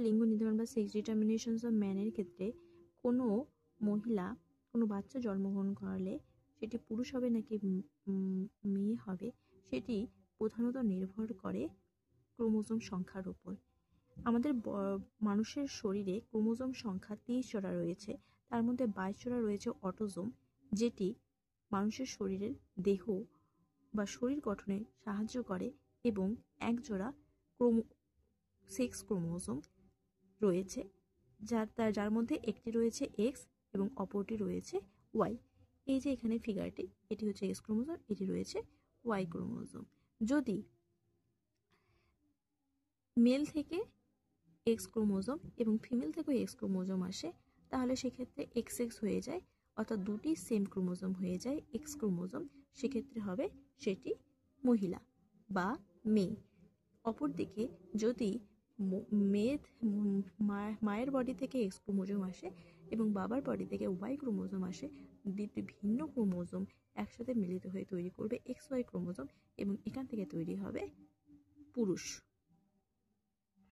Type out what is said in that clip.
লিঙ্গ নির্ধারণ বা সেক্স ডিটারমিনেশনস অফ ম্যানের ক্ষেত্রে কোনো মহিলা কোনো বাচ্চা জন্মগ্রহণ করালে সেটি পুরুষ হবে নাকি মেয়ে হবে সেটি প্রধানত নির্ভর করে ক্রোমোজোম সংখ্যার উপর। আমাদের মানুষের শরীরে ক্রোমোজোম সংখ্যা 23 জোড়া রয়েছে, তার মধ্যে 22 জোড়া রয়েছে অটোজোম, যেটি মানুষের শরীরের দেহ বা শরীর গঠনে সাহায্য করে, এবং এক জোড়া সেক্স ক্রোমোজোম রয়েছে যার মধ্যে একটি রয়েছে এক্স এবং অপরটি রয়েছে ওয়াই। এই যে এখানে ফিগারটি, এটি হচ্ছে এক্স ক্রোমোজোম, এটি রয়েছে ওয়াই ক্রোমোজোম। যদি মেল থেকে এক্স ক্রোমোজোম এবং ফিমেল থেকেও এক্স ক্রোমোজোম আসে, তাহলে সেক্ষেত্রে এক্স এক্স হয়ে যায়, অর্থাৎ দুটি সেম ক্রোমোজোম হয়ে যায় এক্স ক্রোমোজোম, সেক্ষেত্রে হবে সেটি মহিলা বা মেয়ে। অপরদিকে যদি মায়ের বডি থেকে এক্স ক্রোমোজোম আসে এবং বাবার বডি থেকে ওয়াই ক্রোমোজোম আসে, দুটি ভিন্ন ক্রোমোজোম একসাথে মিলিত হয়ে তৈরি করবে এক্স ওয়াই ক্রোমোজোম, এবং এখান থেকে তৈরি হবে পুরুষ।